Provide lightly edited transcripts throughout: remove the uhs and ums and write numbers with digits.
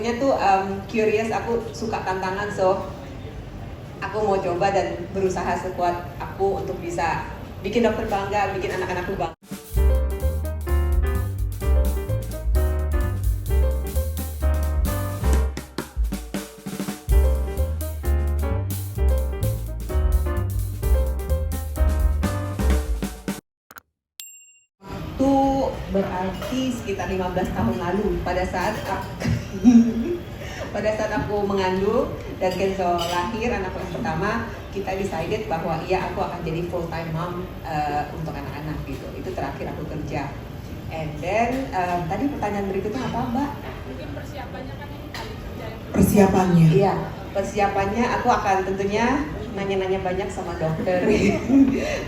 tipenya tuh curious, aku suka tantangan, so aku mau coba dan berusaha sekuat aku untuk bisa bikin dokter bangga, bikin anak-anakku bangga. Itu berarti sekitar 15 tahun lalu pada saat aku mengandung dan Kenzo lahir anakku yang pertama, kita decided bahwa iya aku akan jadi full time mom untuk anak-anak gitu. Itu terakhir aku kerja. And then tadi pertanyaan berikutnya apa, Mbak? Mungkin persiapannya kan ini kali kerja yang Persiapannya. Iya, persiapannya aku akan tentunya nanya-nanya banyak sama dokter,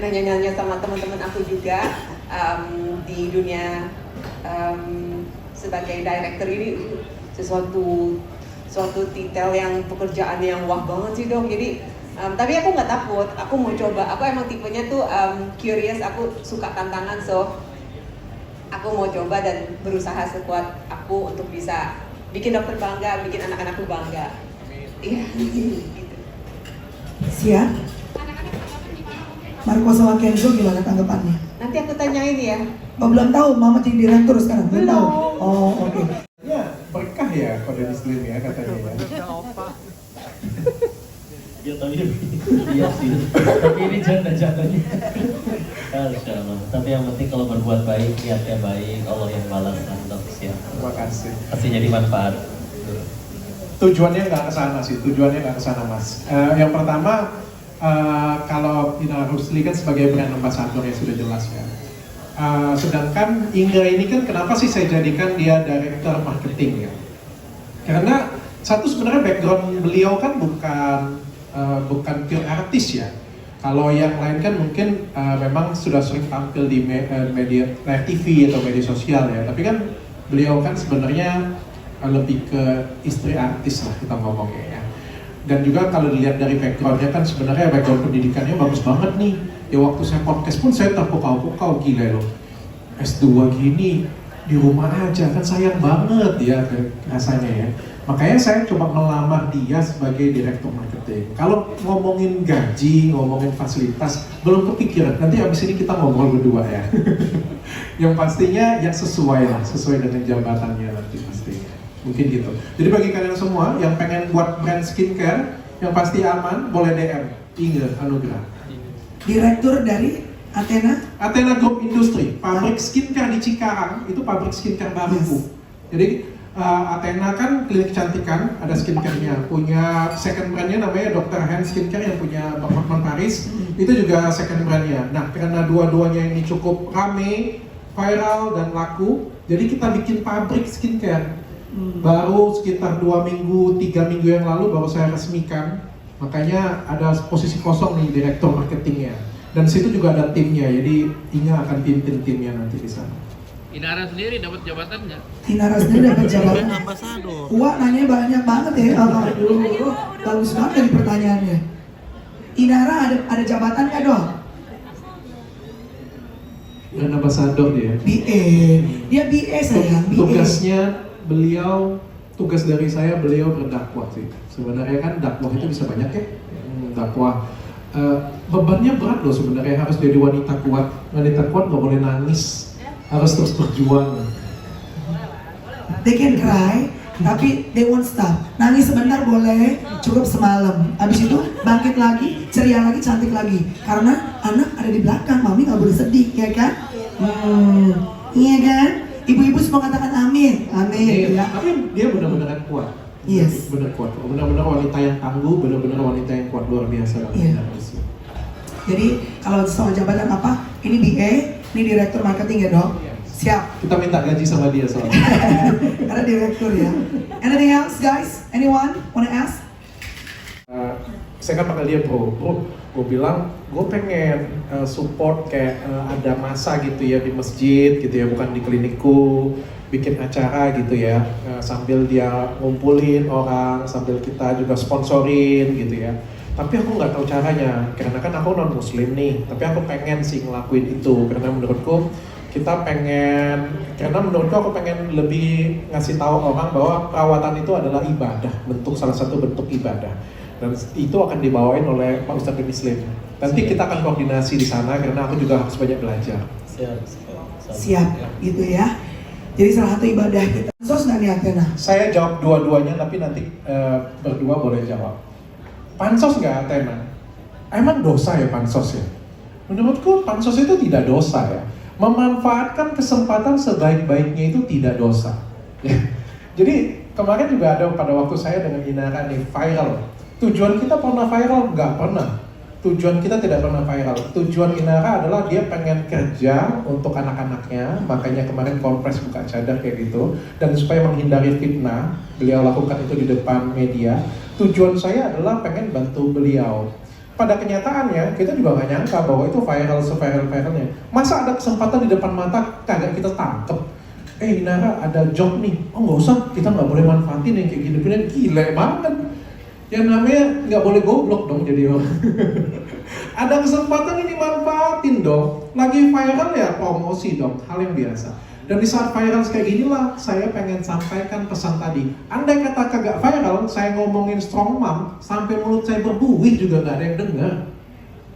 nanya-nanya sama teman-teman aku juga di dunia sebagai director ini suatu titel yang pekerjaan yang wah banget sih dok. Jadi tapi aku nggak takut, aku mau coba. Aku emang tipenya tuh curious, aku suka tantangan, so aku mau coba dan berusaha sekuat aku untuk bisa bikin dokter bangga, bikin anak-anakku bangga. Iya, gitu. Siap? anak-anak tanggapan gimana mungkin? Marco sama Kenzo gimana tanggapannya? Nanti aku tanyain ya. Oh, belum tahu, Mama jadi direktur sekarang? Belum tahu? Belum. Oh, oke. Ya, berkah ya kode muslim ya katanya ya. Ya tapi iya sih. Tapi ini janda-jandanya. Insya Allah. Tapi yang penting kalau berbuat baik, niatnya baik, Allah yang balas untuk siap. Terima kasih. Pasti jadi manfaat. Tujuannya nggak ke sana sih, tujuannya nggak ke sana mas. Yang pertama, kalau Ina Rusli kan sebagai brand ambassador ya sudah jelas ya. Sedangkan Inga ini kan kenapa sih saya jadikan dia director marketing ya? Karena satu sebenarnya background beliau kan bukan pure artis ya. Kalau yang lain kan mungkin memang sudah sering tampil di media TV atau media sosial ya. Tapi kan beliau kan sebenarnya lebih ke istri artis lah kita ngomongnya ya. Dan juga kalau dilihat dari backgroundnya kan sebenarnya background pendidikannya bagus banget nih. Ya waktu saya podcast pun saya terpukau-pukau, gila loh. S2 gini di rumah aja kan sayang banget ya rasanya ya. Makanya saya coba melamar dia sebagai direktur marketing. Kalau ngomongin gaji, ngomongin fasilitas, belum kepikiran. Nanti abis ini kita ngobrol berdua ya. Yang pastinya yang sesuai lah, sesuai dengan jabatannya nanti pastinya. Mungkin gitu. Jadi bagi kalian semua yang pengen buat brand skincare yang pasti aman, boleh DM Inga Anugrah. Direktur dari Athena? Athena Group Industry, pabrik skincare di Cikarang, itu pabrik skincare baru. Yes. Jadi Athena kan klinik kecantikan, ada skincare-nya. Punya second brand-nya namanya Dr. Hand Skincare yang punya Bang Hotman Paris. Itu juga second brand-nya. Nah, karena dua-duanya ini cukup rame, viral, dan laku, jadi kita bikin pabrik skincare. Baru sekitar 2 minggu, 3 minggu yang lalu baru saya resmikan. Makanya ada posisi kosong nih direktur marketingnya. Dan situ juga ada timnya, jadi Inga akan pimpin timnya nanti di sana. Inara sendiri dapat jabatan nggak? Inara sendiri dapat jabatan. Ambasador. Wah, nanya banyak banget ya. Bagus banget dari pertanyaannya. Inara ada jabatan nggak dong? Dan ambasador dia. BA. Dia BA sayang. BA. Tugasnya beliau, tugas dari saya beliau berdakwah sih. Sebenarnya kan dakwah itu bisa banyak ya. Dakwah. Bebannya berat loh sebenarnya, harus jadi wanita kuat. Wanita kuat nggak boleh nangis, harus terus berjuang. They can cry, tapi they won't stop. Nangis sebentar boleh, cukup semalam. Abis itu bangkit lagi, ceria lagi, cantik lagi. Karena anak ada di belakang, mami nggak boleh sedih, ya kan? Iya kan? Ibu-ibu semua katakan amin, amin. Ya. Tapi dia benar-benar kuat. Yes. Benar kuat. Benar-benar wanita yang tangguh, benar-benar wanita yang kuat, luar biasa. Iya. Jadi kalau soal jabatan apa? Ini BA, ini direktur marketing ya dok. Siap. Kita minta gaji sama dia soalnya. Karena direktur ya. Anything else guys? Anyone wanna ask? Saya kan panggil dia bro, gue bilang gue pengen support kayak ada masa gitu ya di masjid gitu ya, bukan di klinikku, bikin acara gitu ya, sambil dia ngumpulin orang, sambil kita juga sponsorin gitu ya. Tapi aku nggak tahu caranya, karena kan aku non muslim nih, tapi aku pengen sih ngelakuin itu, karena menurutku kita pengen, karena menurutku aku pengen lebih ngasih tahu orang bahwa perawatan itu adalah ibadah, salah satu bentuk ibadah, dan itu akan dibawain oleh Pak Ustadz Muslim. Nanti kita akan koordinasi di sana karena aku juga harus banyak belajar. Siap, gitu ya. Jadi salah satu ibadah kita. Sos nggak niatnya nah? Saya jawab dua-duanya, tapi nanti berdua boleh jawab. Pansos nggak Athena? Emang dosa ya pansos ya? Menurutku pansos itu tidak dosa ya. Memanfaatkan kesempatan sebaik-baiknya itu tidak dosa. Jadi kemarin juga ada pada waktu saya dengan Inara nih viral. Tujuan kita pernah viral? Nggak pernah. Tujuan kita tidak pernah viral. Tujuan Inara adalah dia pengen kerja untuk anak-anaknya, makanya kemarin Kompres buka cadar kayak gitu. Dan supaya menghindari fitnah, beliau lakukan itu di depan media. Tujuan saya adalah pengen bantu beliau. Pada kenyataannya, kita juga nggak nyangka bahwa itu viral se-viral-viralnya. Masa ada kesempatan di depan mata, kagak kita tangkep. Inara ada job nih, oh nggak usah, kita nggak boleh manfaatin yang kayak gini-gini, gila banget. Yang namanya nggak boleh goblok dong jadi orang. Ada kesempatan ini manfaatin dong. Lagi viral ya promosi dong, hal yang biasa. Dan di saat viral kayak inilah saya pengen sampaikan pesan tadi. Andai kata kagak viral, saya ngomongin strong mom sampai mulut saya berbuih juga nggak ada yang dengar.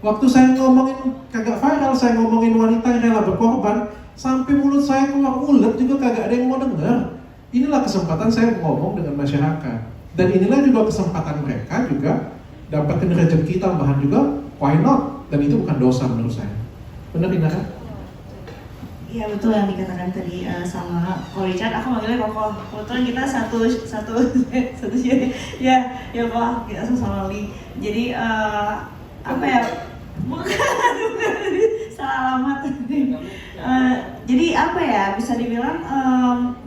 Waktu saya ngomongin kagak viral, saya ngomongin wanita yang rela berkorban, sampai mulut saya keluar ulet juga kagak ada yang mau dengar. Inilah kesempatan saya ngomong dengan masyarakat. Dan inilah juga kesempatan mereka juga dapetin rezeki tambahan juga, why not? Dan itu bukan dosa menurut saya. Benar Inara? Iya betul yang dikatakan tadi sama Ko Richard. Aku manggilnya Koko. Kebetulan kita satu ya Kok kita sama Li. Jadi apa ya? Bukan salah alamat tadi. Jadi apa ya? Bisa dibilang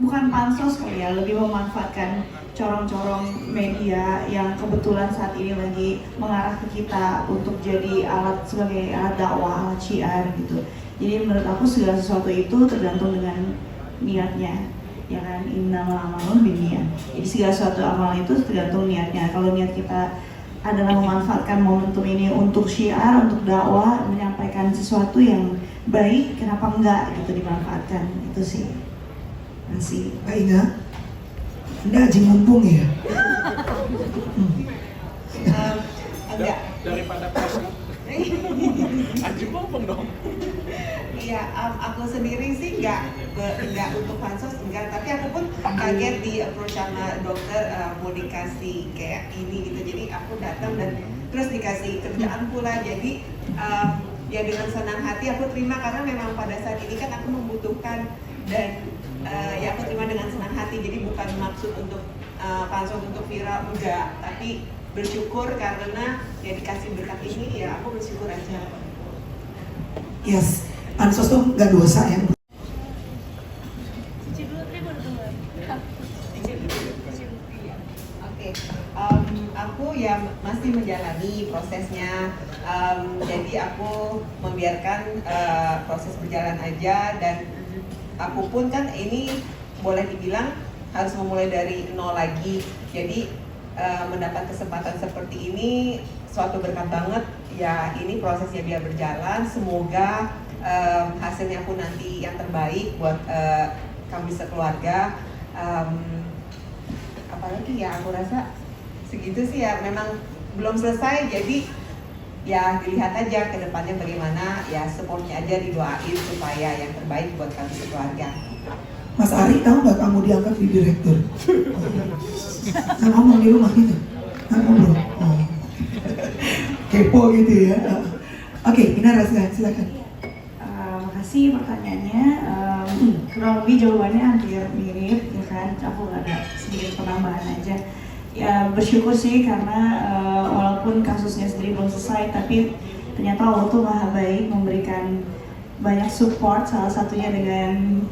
bukan pansos kali ya, lebih memanfaatkan corong-corong media yang kebetulan saat ini lagi mengarah ke kita untuk jadi sebagai alat dakwah, alat syiar gitu. Jadi menurut aku segala sesuatu itu tergantung dengan niatnya, ya kan, innamal a'malu binniyat. Jadi segala sesuatu amal itu tergantung niatnya. Kalau niat kita adalah memanfaatkan momentum ini untuk syiar, untuk dakwah, menyampaikan sesuatu yang baik, kenapa enggak gitu dimanfaatkan, itu sih. Masih. Baik nggak? Anda haji mumpung ya? Enggak. Daripada proses haji mumpung dong. Iya, aku sendiri sih nggak untuk pansos enggak, tapi aku pun kaget di approach sama dokter mau dikasih kayak ini gitu. Jadi aku datang dan terus dikasih kerjaan pula. Jadi ya dengan senang hati aku terima karena memang pada saat ini kan aku membutuhkan dan ya aku terima dengan senang hati. Jadi bukan maksud untuk pansos untuk viral enggak, tapi bersyukur karena ya dikasih berkat ini ya aku bersyukur aja. Yes, pansos tuh nggak dosa ya. Oke, aku ya masih menjalani prosesnya. Jadi aku membiarkan proses berjalan aja dan aku pun kan ini boleh dibilang harus memulai dari nol lagi. Jadi mendapat kesempatan seperti ini suatu berkat banget ya. Ini prosesnya biar berjalan, semoga hasilnya pun nanti yang terbaik buat kami sekeluarga. Apalagi ya aku rasa segitu sih ya, memang belum selesai jadi ya dilihat aja ke depannya bagaimana, ya supportnya aja, didoain supaya yang terbaik buat kami sekeluarga. Mas Ari, tahu nggak kamu diangkat di direktur? Saya ngomong di rumah gitu. Ngobrol. Oh. Kepo gitu ya. Oke, Inara silakan. Makasih pertanyaannya. Kurang lebih jawabannya hampir mirip, ya kan? Aku nggak ada sedikit penambahan aja. Ya bersyukur sih karena walaupun kasusnya sendiri belum selesai, tapi ternyata Allah tuh maha baik, memberikan banyak support. Salah satunya dengan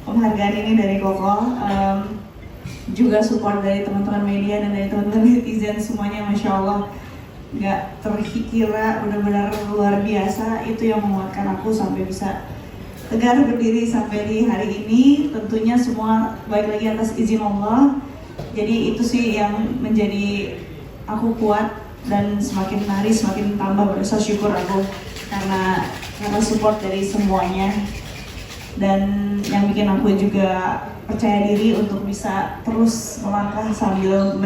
penghargaan ini dari Koko, juga support dari teman-teman media dan dari teman-teman netizen semuanya, masya Allah nggak terkira, benar-benar luar biasa. Itu yang menguatkan aku sampai bisa tegar berdiri sampai di hari ini. Tentunya semua baik lagi atas izin Allah. Jadi itu sih yang menjadi aku kuat dan semakin hari semakin tambah berasa syukur aku karena support dari semuanya. dan yang bikin aku juga percaya diri untuk bisa terus melangkah sambil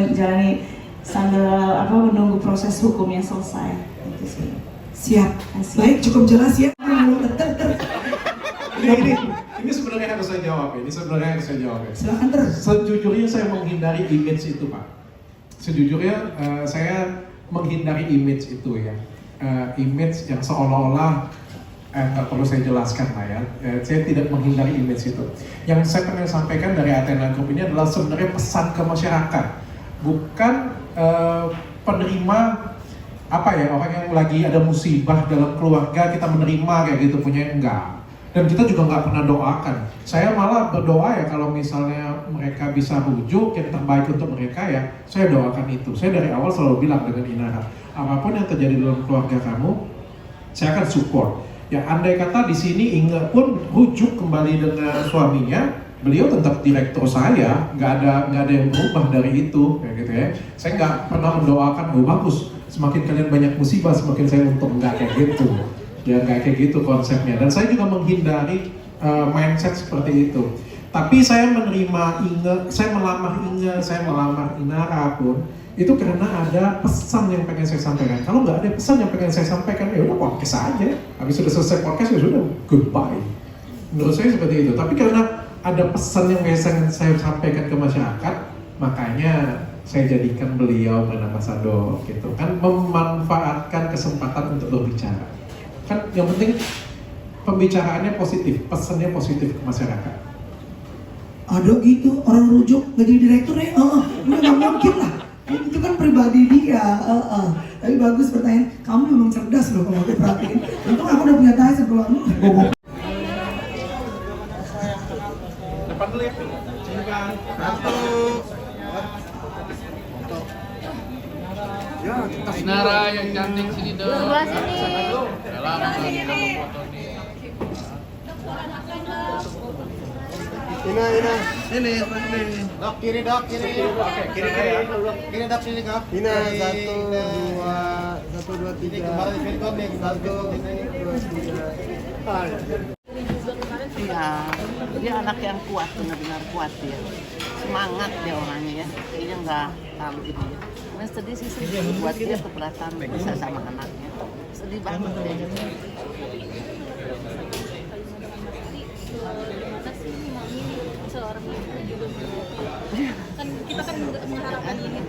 menunggu proses hukumnya selesai. Itu sih. Siap. Asik. Baik, cukup jelas ya. Ini sebenarnya harus saya jawab ya. Ini sebenarnya harus saya jawab ya. Silakan terus. Sejujurnya saya menghindari image itu, Pak. Sejujurnya saya menghindari image itu ya. Image yang seolah-olah nggak perlu saya jelaskan lah ya. Saya tidak menghindari image itu. Yang saya pengen sampaikan dari Athena Group ini adalah sebenarnya pesan ke masyarakat, bukan penerima apa ya, orang yang lagi ada musibah dalam keluarga kita menerima kayak gitu, punya enggak. Dan kita juga nggak pernah doakan. Saya malah berdoa ya kalau misalnya mereka bisa rujuk yang terbaik untuk mereka ya, saya doakan itu. Saya dari awal selalu bilang dengan Inara, apapun yang terjadi dalam keluarga kamu, saya akan support. Ya andai kata di sini Inge pun rujuk kembali dengan suaminya, beliau tetap direktur saya, nggak ada yang berubah dari itu, kayak gitu ya. Saya nggak pernah mendoakan, oh bagus, semakin kalian banyak musibah, semakin saya untung, nggak kayak gitu. Ya nggak kayak gitu konsepnya. Dan saya juga menghindari mindset seperti itu. Tapi saya menerima Inge, saya melamar Inge, saya melamar Inara pun itu karena ada pesan yang pengen saya sampaikan. Kalau nggak ada pesan yang pengen saya sampaikan, ya udah podcast aja. Habis sudah selesai podcast ya sudah goodbye. Menurut saya seperti itu. Tapi karena ada pesan yang biasa saya sampaikan ke masyarakat, makanya saya jadikan beliau brand ambassador gitu kan, memanfaatkan kesempatan untuk berbicara. Kan yang penting pembicaraannya positif, pesannya positif ke masyarakat. Ada gitu, orang rujuk nggak jadi direktur ya? Nggak mungkin lah. Itu kan pribadi dia. Tapi bagus pertanyaan. Kamu memang cerdas loh kalau aku perhatiin. Untung aku udah punya tanya sebelum ngomong. Depan dulu ya. Inara yang cantik sini dong. Sebelah sini. Dalam foto nih. Ini dok kiri dok kiri dok sini kak. Ini 1 2 3 kembali satu 2 3. Iya, dia anak yang kuat, benar-benar kuat dia. Semangat dia orangnya ya, kayaknya nggak terlalu ini ya. Nah, sedih sih buat dia keberatan bisa sama anaknya. Sedih banget deh. Gimana sih mami seorang ibu juga kan kita kan mengharapkan ini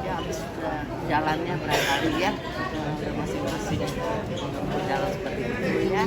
Ya habis jalannya berapa kali ya, udah masing-masing jalan seperti itu ya.